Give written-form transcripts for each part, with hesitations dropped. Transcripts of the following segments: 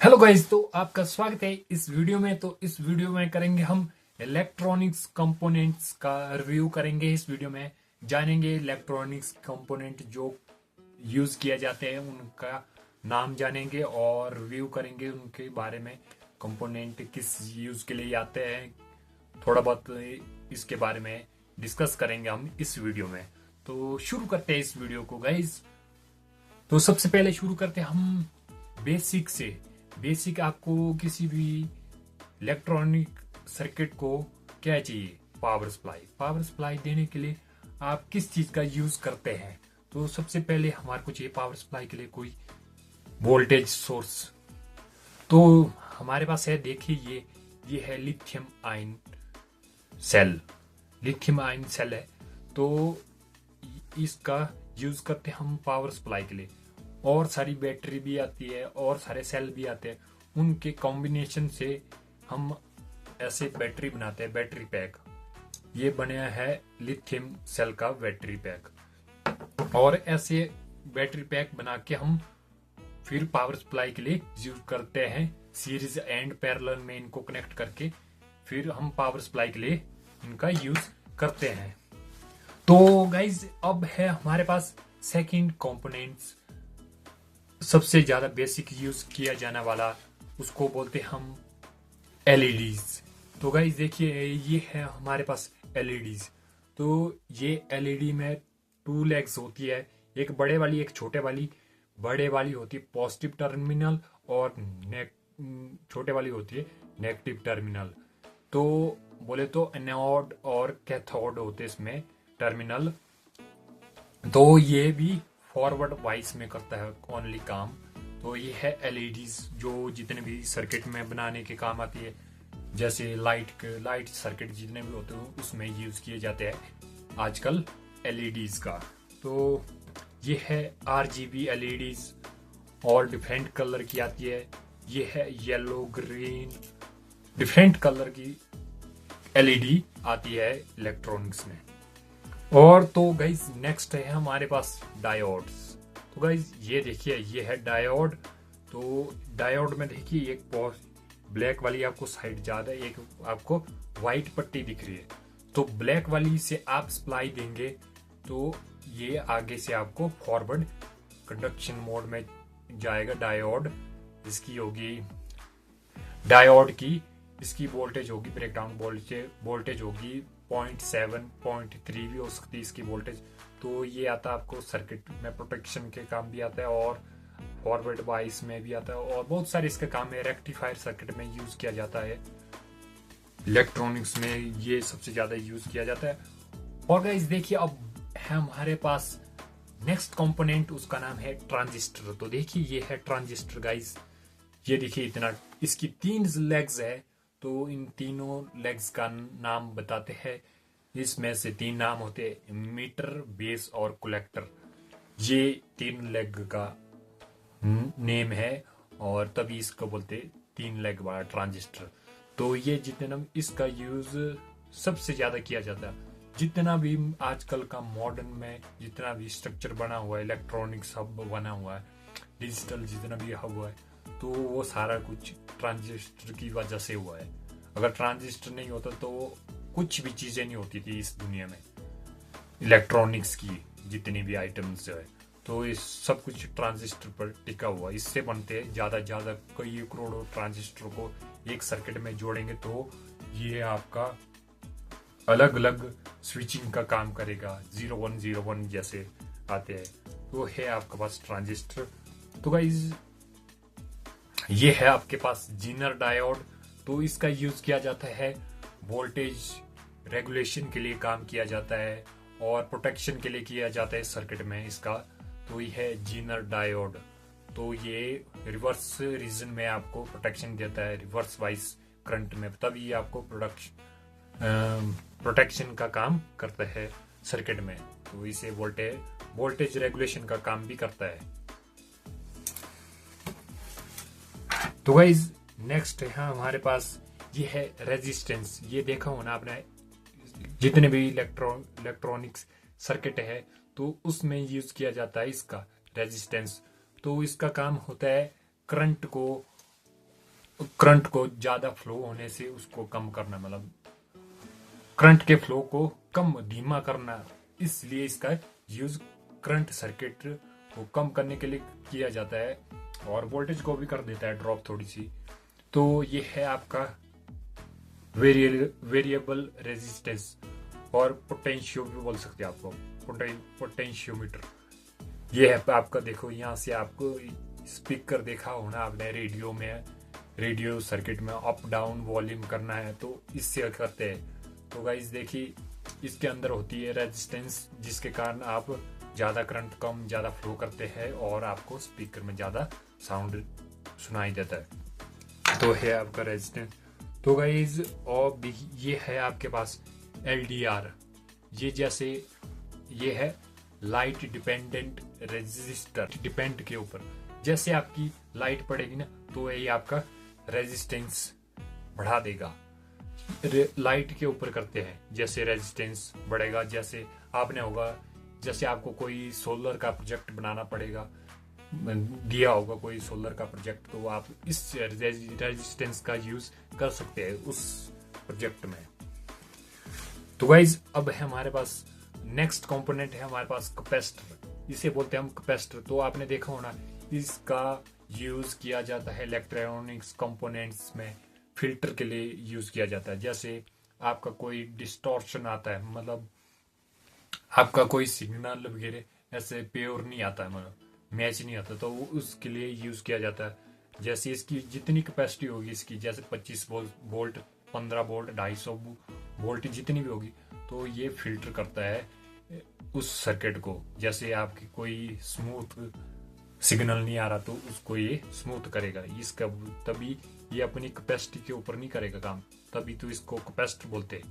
Hello guys, तो आपका स्वागत है इस वीडियो में। तो इस वीडियो में करेंगे हम इलेक्ट्रॉनिक्स कंपोनेंट्स का रिव्यू करेंगे। इस वीडियो में जानेंगे इलेक्ट्रॉनिक्स कंपोनेंट जो यूज किए जाते हैं उनका नाम जानेंगे और रिव्यू करेंगे उनके बारे में। कंपोनेंट किस यूज के लिए आते हैं थोड़ा बहुत इसके बारे में डिस्कस करेंगे हम इस वीडियो में। तो शुरू करते हैं इस वीडियो को गाइस। तो सबसे पहले शुरू करते हैं हम बेसिक से। बेसिक आपको किसी भी इलेक्ट्रॉनिक सर्किट को क्या चाहिए? Power supply. पावर सप्लाई देने के लिए आप किस चीज का यूज करते हैं? तो सबसे पहले हमारे को चाहिए पावर सप्लाई के लिए कोई वोल्टेज सोर्स। तो हमारे पास है, देखिए ये है lithium ion cell. Lithium ion cell है, तो इसका यूज करते हैं हम पावर सप्लाई के लिए। और सारी बैटरी भी आती है और सारे सेल भी आते हैं, उनके कॉम्बिनेशन से हम ऐसे बैटरी बनाते हैं, बैटरी पैक। ये बनाया है लिथियम सेल का बैटरी पैक। और ऐसे बैटरी पैक बना के हम फिर पावर सप्लाई के लिए यूज करते हैं। सीरीज एंड पैरेलल में इनको कनेक्ट करके फिर हम पावर सप्लाई के लिए इनका यूज करते हैं। तो गाइज अब है हमारे पास सेकंड कंपोनेंट्स, सबसे ज्यादा बेसिक यूज किया जाने वाला, उसको बोलते हम एलईडीज। तो गाइज देखिए ये है हमारे पास एलईडीज। तो ये एलईडी में टू लेग्स होती है, एक बड़े वाली एक छोटे वाली। बड़े वाली होती है पॉजिटिव टर्मिनल और छोटे वाली होती है नेगेटिव टर्मिनल। तो बोले तो एनोड और कैथोड होते इसमें टर्मिनल। तो ये भी फॉरवर्ड वाइस में करता है ओनली काम। तो ये है एलईडीज जो जितने भी सर्किट में बनाने के काम आती है, जैसे लाइट सर्किट जितने भी होते हैं उसमें यूज किए जाते हैं आजकल एलईडीज का। तो ये है आरजीबी एलईडीज और डिफरेंट कलर की आती है। ये है येलो ग्रीन, डिफरेंट कलर की एलईडी आती है इलेक्ट्रॉनिक्स में। और तो गाइज नेक्स्ट है हमारे पास डायोड्स। तो गाइज ये देखिए ये है डायोड। तो डायोड में देखिए एक ब्लैक वाली आपको साइड ज्यादा, एक आपको व्हाइट पट्टी दिख रही है। तो ब्लैक वाली से आप सप्लाई देंगे तो ये आगे से आपको फॉरवर्ड कंडक्शन मोड में जाएगा डायोड। इसकी होगी डायोड की, इसकी वोल्टेज होगी ब्रेकडाउन वोल्टेज होगी 0.7 0.3 भी हो सकती है इसकी वोल्टेज। तो ये आता है आपको सर्किट में प्रोटेक्शन के काम भी आता है और फॉरवर्ड वाइस में भी आता है और बहुत सारे इसके काम है। रेक्टिफायर सर्किट में यूज किया जाता है, इलेक्ट्रॉनिक्स में ये सबसे ज्यादा यूज किया जाता है। और गाइस देखिए अब है हमारे पास नेक्स्ट कंपोनेंट, उसका नाम है ट्रांजिस्टर। तो देखिए ये है ट्रांजिस्टर गाइस। ये देखिए इतना, इसकी 3 लेग्स है। तो इन तीनों लेग्स का नाम बताते हैं। इसमें से 3 नाम होते हैं, मीटर, बेस और कलेक्टर। ये 3 लेग का नेम है और तभी इसको बोलते 3 लेग वाला ट्रांजिस्टर। तो ये जितना इसका यूज सबसे ज्यादा किया जाता है, जितना भी आजकल का मॉडर्न में जितना भी स्ट्रक्चर बना हुआ है, इलेक्ट्रॉनिक्स हब बना हुआ है, डिजिटल जितना भी हब हुआ है, तो वो सारा कुछ ट्रांजिस्टर की वजह से हुआ है। अगर ट्रांजिस्टर नहीं होता तो कुछ भी चीजें नहीं होती थी इस दुनिया में, इलेक्ट्रॉनिक्स की जितनी भी आइटम्स जो है। तो इस सब कुछ ट्रांजिस्टर पर टिका हुआ, इससे बनते हैं ज्यादा कई करोड़ों ट्रांजिस्टर को एक सर्किट में जोड़ेंगे तो ये आपका अलग अलग स्विचिंग का काम करेगा। 0101 जैसे आते हैं, तो है आपके पास ट्रांजिस्टर। तो गाइस ये है आपके पास जीनर डायोड। तो इसका यूज किया जाता है वोल्टेज रेगुलेशन के लिए काम किया जाता है और प्रोटेक्शन के लिए किया जाता है सर्किट में इसका। तो ये है जीनर डायोड। तो ये रिवर्स रीजन में आपको प्रोटेक्शन देता है, रिवर्स वाइस करंट में, तभी ये आपको प्रोटेक्शन का काम करता है सर्किट में। तो इसे वोल्टेज रेगुलेशन का काम भी करता है। तो गाइज नेक्स्ट है हमारे पास ये है रेजिस्टेंस। ये देखा होना आपने, जितने भी इलेक्ट्रॉनिक्स सर्किट है तो उसमें यूज किया जाता है इसका रेजिस्टेंस। तो इसका काम होता है करंट को करंट को ज्यादा फ्लो होने से उसको कम करना, मतलब करंट के फ्लो को कम धीमा करना, इसलिए इसका यूज करंट सर्किट को कम करने के लिए किया जाता है और वोल्टेज को भी कर देता है ड्रॉप थोड़ी सी। तो ये है आपका वेरिएबल रेजिस्टेंस और पोटेंशियो भी बोल सकते हैं आपको, पोटेंशियोमीटर। ये है आपका, देखो यहाँ से आपको स्पीकर देखा होना आपने रेडियो में, रेडियो सर्किट में अप डाउन वॉल्यूम करना है तो इससे करते हैं। तो गाइस देखिए इसके अंदर होती है रेजिस्टेंस, जिसके कारण आप ज़्यादा करंट कम ज़्यादा फ्लो करते हैं और आपको स्पीकर में ज़्यादा साउंड सुनाई देता है। तो है आपका रेजिस्टेंस। तो गाइस और ये है आपके पास LDR, ये जैसे ये है लाइट डिपेंडेंट रेजिस्टर, डिपेंड के ऊपर जैसे आपकी लाइट पड़ेगी ना तो ये आपका रेजिस्टेंस बढ़ा देगा। लाइट के ऊपर करते हैं, जैसे रेजिस्टेंस बढ़ेगा, जैसे आपने होगा, जैसे आपको कोई सोलर का प्रोजेक्ट बनाना पड़ेगा, दिया होगा कोई सोलर का प्रोजेक्ट, तो आप इस रेजिस्टेंस का यूज कर सकते हैं उस प्रोजेक्ट में। तो गाइज अब है हमारे पास नेक्स्ट कंपोनेंट है हमारे पास कैपेसिटर, इसे बोलते हैं हम कैपेसिटर। तो आपने देखा होना इसका यूज किया जाता है इलेक्ट्रॉनिक्स कंपोनेंट्स में, फिल्टर के लिए यूज किया जाता है। जैसे आपका कोई डिस्टॉर्शन आता है, मतलब आपका कोई सिग्नल वगैरह ऐसे प्योर नहीं आता है, मतलब मैच नहीं आता, तो उसके लिए यूज किया जाता है। जैसे इसकी जितनी कैपेसिटी होगी इसकी, जैसे 25 वोल्ट 15 वोल्ट 250 वोल्ट जितनी भी होगी, तो ये फिल्टर करता है उस सर्किट को। जैसे आपकी कोई स्मूथ सिग्नल नहीं आ रहा तो उसको ये स्मूथ करेगा, इसका तभी ये अपनी कैपेसिटी के ऊपर नहीं करेगा काम, तभी तो इसको कैपेसिटर बोलते हैं।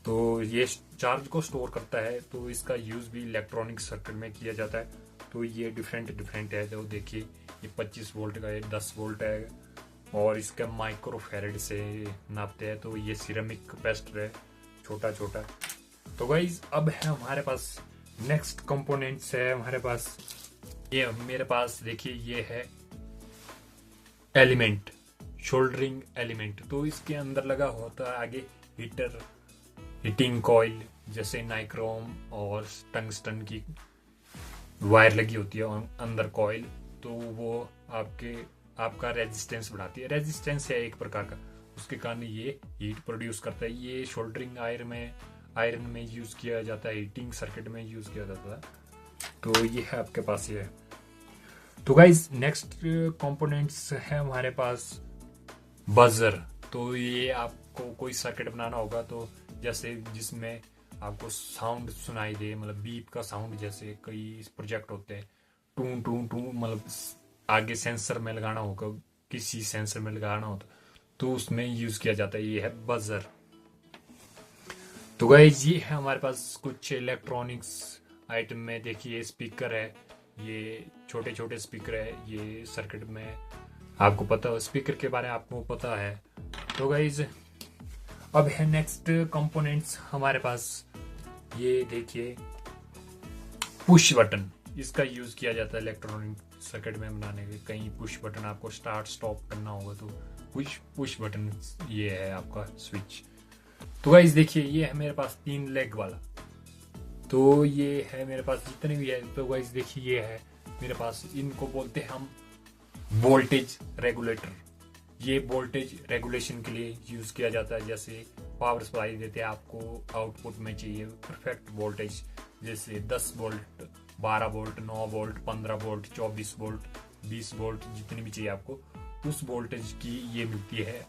तो ये चार्ज को स्टोर करता है, तो इसका यूज भी इलेक्ट्रॉनिक सर्किट में किया जाता है। तो ये डिफरेंट है। तो देखिए ये 25 वोल्ट का है, 10 वोल्ट है और इसका माइक्रोफैरड से नापते हैं। तो ये सिरेमिक कैपेसिटर है, छोटा छोटा। तो गाइज अब है हमारे पास नेक्स्ट कंपोनेंट्स है हमारे पास, ये मेरे पास देखिए ये है एलिमेंट, शोल्डरिंग एलिमेंट। तो इसके अंदर लगा होता है आगे हीटर, हीटिंग कॉइल, जैसे नाइक्रोम और टंगस्टन की वायर लगी होती है अंदर कॉइल, तो वो आपका रेजिस्टेंस बढ़ाती है। रेजिस्टेंस है एक प्रकार का, उसके कारण ये हीट प्रोड्यूस करता है। ये शोल्डरिंग आयरन में यूज किया जाता है, हीटिंग सर्किट में यूज किया जाता है। तो ये है आपके पास ये है। तो गाइज नेक्स्ट कंपोनेंट्स है हमारे पास बजर। तो ये आपको कोई सर्किट बनाना होगा, तो जैसे जिसमें आपको साउंड सुनाई दे, मतलब बीप का साउंड, जैसे कई प्रोजेक्ट होते हैं टू टू टू, मतलब आगे सेंसर में लगाना होगा, किसी सेंसर में लगाना होता तो उसमें यूज किया जाता है, ये है बजर। तो गाइज ये है हमारे पास कुछ इलेक्ट्रॉनिक्स आइटम में। देखिए स्पीकर है, ये छोटे छोटे स्पीकर है, ये सर्किट में आपको पता हो, स्पीकर के बारे में आपको पता है। तो गाइज अब है नेक्स्ट कंपोनेंट्स हमारे पास, ये देखिए पुश बटन, इसका यूज किया जाता है इलेक्ट्रॉनिक सर्किट में बनाने के। कहीं पुश बटन आपको स्टार्ट स्टॉप करना होगा तो पुश बटन ये है आपका स्विच। तो गाइस देखिए ये है मेरे पास 3 लेग वाला, तो ये है मेरे पास जितने भी है। तो गाइस देखिए ये है मेरे पास, इनको बोलते हैं हम वोल्टेज रेगुलेटर। ये वोल्टेज रेगुलेशन के लिए यूज किया जाता है। जैसे पावर सप्लाई देते हैं आपको, आउटपुट में चाहिए परफेक्ट वोल्टेज, जैसे 10 volt 12 volt 9 volt 15 volt 24 volt 20 volt जितनी भी चाहिए आपको, उस वोल्टेज की ये मिलती है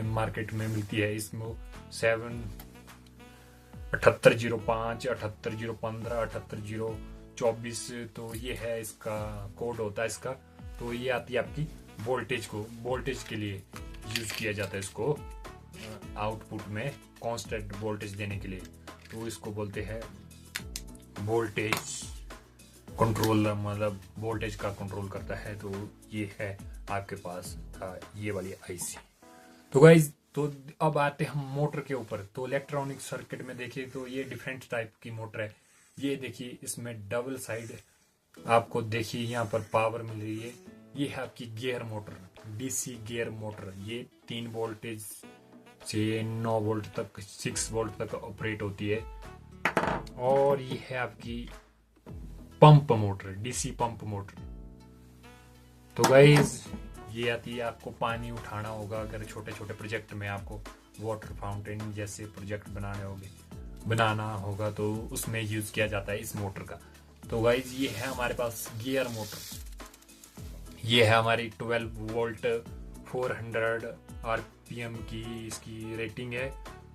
मार्केट में मिलती है। इसमें 7805 78015 78024, तो ये है इसका कोड होता है इसका। तो ये आती है आपकी वोल्टेज के लिए यूज किया जाता है इसको, आउटपुट में कांस्टेंट वोल्टेज देने के लिए। तो इसको बोलते हैं वोल्टेज कंट्रोलर, मतलब वोल्टेज का कंट्रोल करता है। तो ये है आपके पास था ये वाली आईसी। तो गाइज तो अब आते हैं हम मोटर के ऊपर। तो इलेक्ट्रॉनिक सर्किट में देखिए तो ये डिफरेंट टाइप की मोटर है। ये देखिए इसमें डबल साइड आपको देखिए यहाँ पर पावर मिल रही है। ये है आपकी gear motor. DC gear motor. ये 3 वोल्टेज से 9 वोल्ट तक, 6 वोल्ट तक ऑपरेट होती है। और ये है आपकी pump motor, DC pump motor. तो गाइस ये आती है, आपको पानी उठाना होगा अगर छोटे छोटे प्रोजेक्ट में आपको वाटर फाउंटेन जैसे प्रोजेक्ट बनाना होगा तो उसमें यूज किया जाता है इस मोटर का। तो गाइस ये है हमारे पास गियर मोटर। ये है हमारी 12 वोल्ट 400 आरपीएम की इसकी रेटिंग है।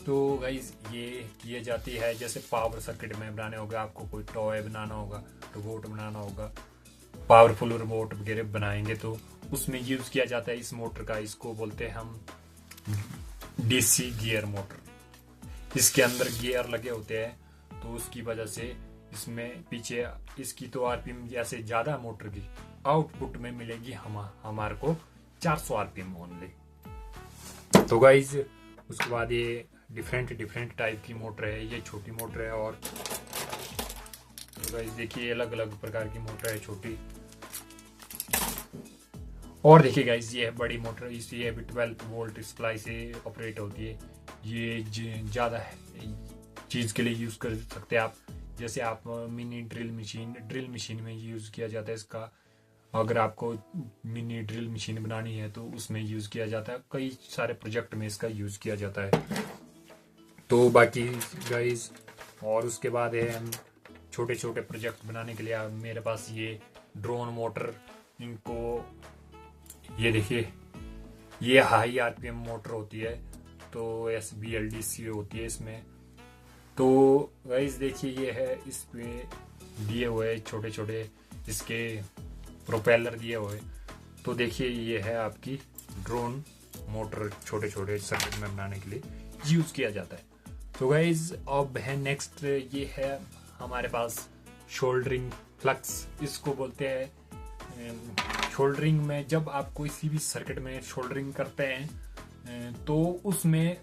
तो गाइस ये किए जाती है जैसे पावर सर्किट में बनाने होगा, आपको कोई टॉय बनाना होगा, रोबोट बनाना होगा, पावरफुल रोबोट वगैरह बनाएंगे तो उसमें यूज किया जाता है इस मोटर का। इसको बोलते हैं हम डीसी गियर मोटर। इसके अंदर गियर लगे होते हैं तो उसकी वजह से इसमें पीछे इसकी तो आरपीएम जैसे ज्यादा मोटर की आउटपुट में मिलेगी हमारे को 400 आरपीएम ओनली। तो गाइज उसके बाद ये डिफरेंट टाइप की मोटर है, ये छोटी मोटर है। और तो गाइज देखिए अलग अलग प्रकार की मोटर है छोटी। और देखिए गाइज ये है बड़ी मोटर, ये 12 वोल्ट सप्लाई से ऑपरेट होती है। ये ज़्यादा चीज़ के लिए यूज़ कर सकते हैं आप, जैसे आप मिनी ड्रिल मशीन में यूज़ किया जाता है इसका। अगर आपको मिनी ड्रिल मशीन बनानी है तो उसमें यूज़ किया जाता है, कई सारे प्रोजेक्ट में इसका यूज़ किया जाता है। तो बाकी गाइज और उसके बाद है हम छोटे छोटे प्रोजेक्ट बनाने के लिए मेरे पास ये ड्रोन मोटर, इनको ये देखिए ये हाई आरपीएम मोटर होती है तो SBLDC होती है इसमें। तो गाइस देखिए ये है, इस पे दिए हुए छोटे छोटे इसके प्रोपेलर दिए हुए। तो देखिए ये है आपकी ड्रोन मोटर, छोटे छोटे सर्किट में बनाने के लिए यूज किया जाता है। तो गाइस अब है नेक्स्ट, ये है हमारे पास शोल्डरिंग फ्लक्स, इसको बोलते हैं। शोल्डरिंग में जब आप किसी भी सर्किट में शोल्डरिंग करते हैं तो उसमें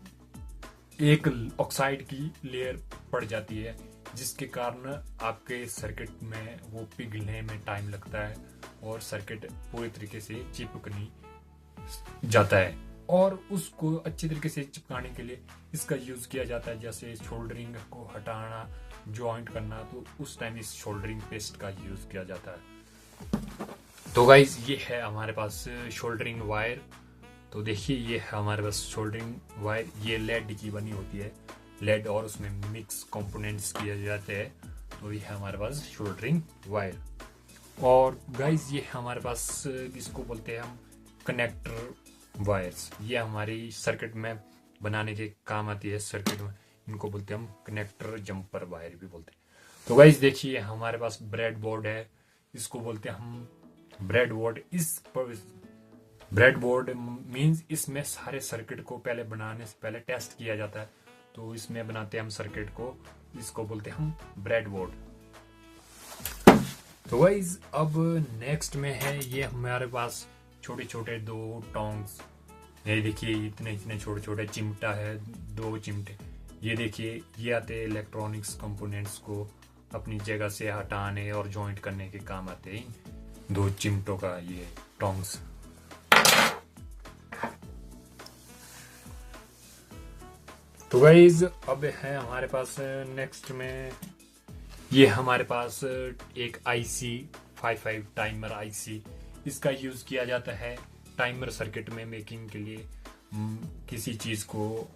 एक ऑक्साइड की लेयर पड़ जाती है जिसके कारण आपके सर्किट में वो पिघलने में टाइम लगता है और सर्किट पूरी तरीके से चिपकनी जाता है। और उसको अच्छी तरीके से चिपकाने के लिए इसका यूज किया जाता है, जैसे शोल्डरिंग को हटाना, जॉइंट करना, तो उस टाइम इस शोल्डरिंग पेस्ट का यूज किया जाता है। तो गाइज ये है हमारे पास शोल्डरिंग वायर। तो देखिए ये है हमारे पास शोल्डरिंग वायर, ये लेड की बनी होती है, लेड और उसमें मिक्स कंपोनेंट्स किए जाते हैं। तो ये है हमारे पास शोल्डरिंग वायर। और गाइज ये हमारे पास इसको बोलते हैं हम कनेक्टर वायर्स, ये हमारी सर्किट में बनाने के काम आती है सर्किट में, इनको बोलते हैं हम कनेक्टर जंपर वायर भी बोलते हैं। तो गाइज देखिए हमारे पास ब्रेड बोर्ड है, इसको बोलते हैं हम ब्रेड बोर्ड। इस ब्रेड बोर्ड मीन्स इसमें सारे सर्किट को पहले बनाने से पहले टेस्ट किया जाता है, तो इसमें बनाते हैं हम सर्किट को, इसको बोलते हैं हम ब्रेड बोर्ड। तो गाइस अब नेक्स्ट में है ये हमारे पास छोटे छोटे 2 टोंग्स, ये देखिए इतने इतने छोटे छोटे चिमटा है, 2 चिमटे। ये देखिए ये आते हैं इलेक्ट्रॉनिक्स कंपोनेंट्स को अपनी जगह से हटाने और जॉइंट करने के काम आते हैं, 2 चिमटों का ये टोंग्स। तो गाइज अब है हमारे पास नेक्स्ट में ये हमारे पास एक IC 55 टाइमर IC, इसका यूज किया जाता है टाइमर सर्किट में मेकिंग के लिए। किसी चीज को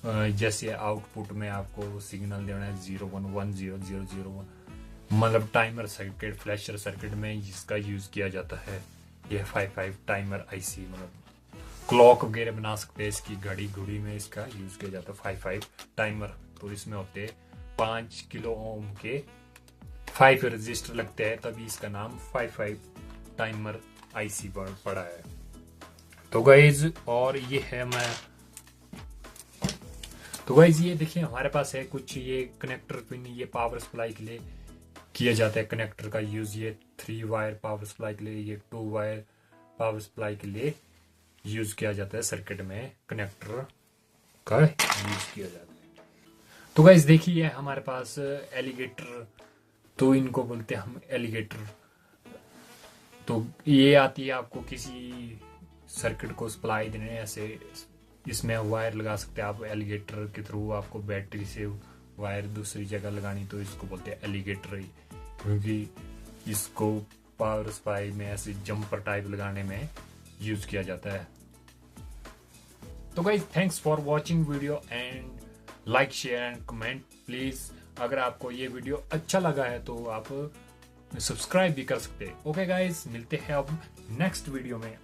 जैसे आउटपुट में आपको सिग्नल देना है 01100001, मतलब टाइमर सर्किट, फ्लैशर सर्किट में इसका यूज किया जाता है। ये 55 टाइमर IC, मतलब क्लॉक वगैरह बना सकते हैं, इसकी घड़ी में इसका यूज किया जाता है 55 टाइमर। तो इसमें होते 5 किलो ओम के 5 रजिस्टर लगते हैं, तभी इसका नाम 55 टाइमर IC पड़ा है। तो गाइज और ये है तो गाइज ये देखिए हमारे पास है कुछ ये कनेक्टर पिन, ये पावर सप्लाई के लिए किया जाता है कनेक्टर का यूज। ये 3 वायर पावर सप्लाई के लिए, ये 2 वायर पावर सप्लाई के लिए यूज किया जाता है सर्किट में, कनेक्टर का यूज किया जाता है। तो गाइस देखिए हमारे पास एलिगेटर, तो इनको बोलते हैं हम एलिगेटर। तो ये आती है आपको किसी सर्किट को सप्लाई देने, ऐसे इसमें वायर लगा सकते हैं आप एलिगेटर के थ्रू। आपको बैटरी से वायर दूसरी जगह लगानी तो इसको बोलते हैं एलिगेटर ही, क्योंकि इसको पावर सप्लाई में ऐसे जंपर टाइप लगाने में यूज किया जाता है। तो guys thanks for watching video and like share and comment please. अगर आपको ये वीडियो अच्छा लगा है तो आप सब्सक्राइब भी कर सकते हैं। ओके गाइस, मिलते हैं अब नेक्स्ट वीडियो में।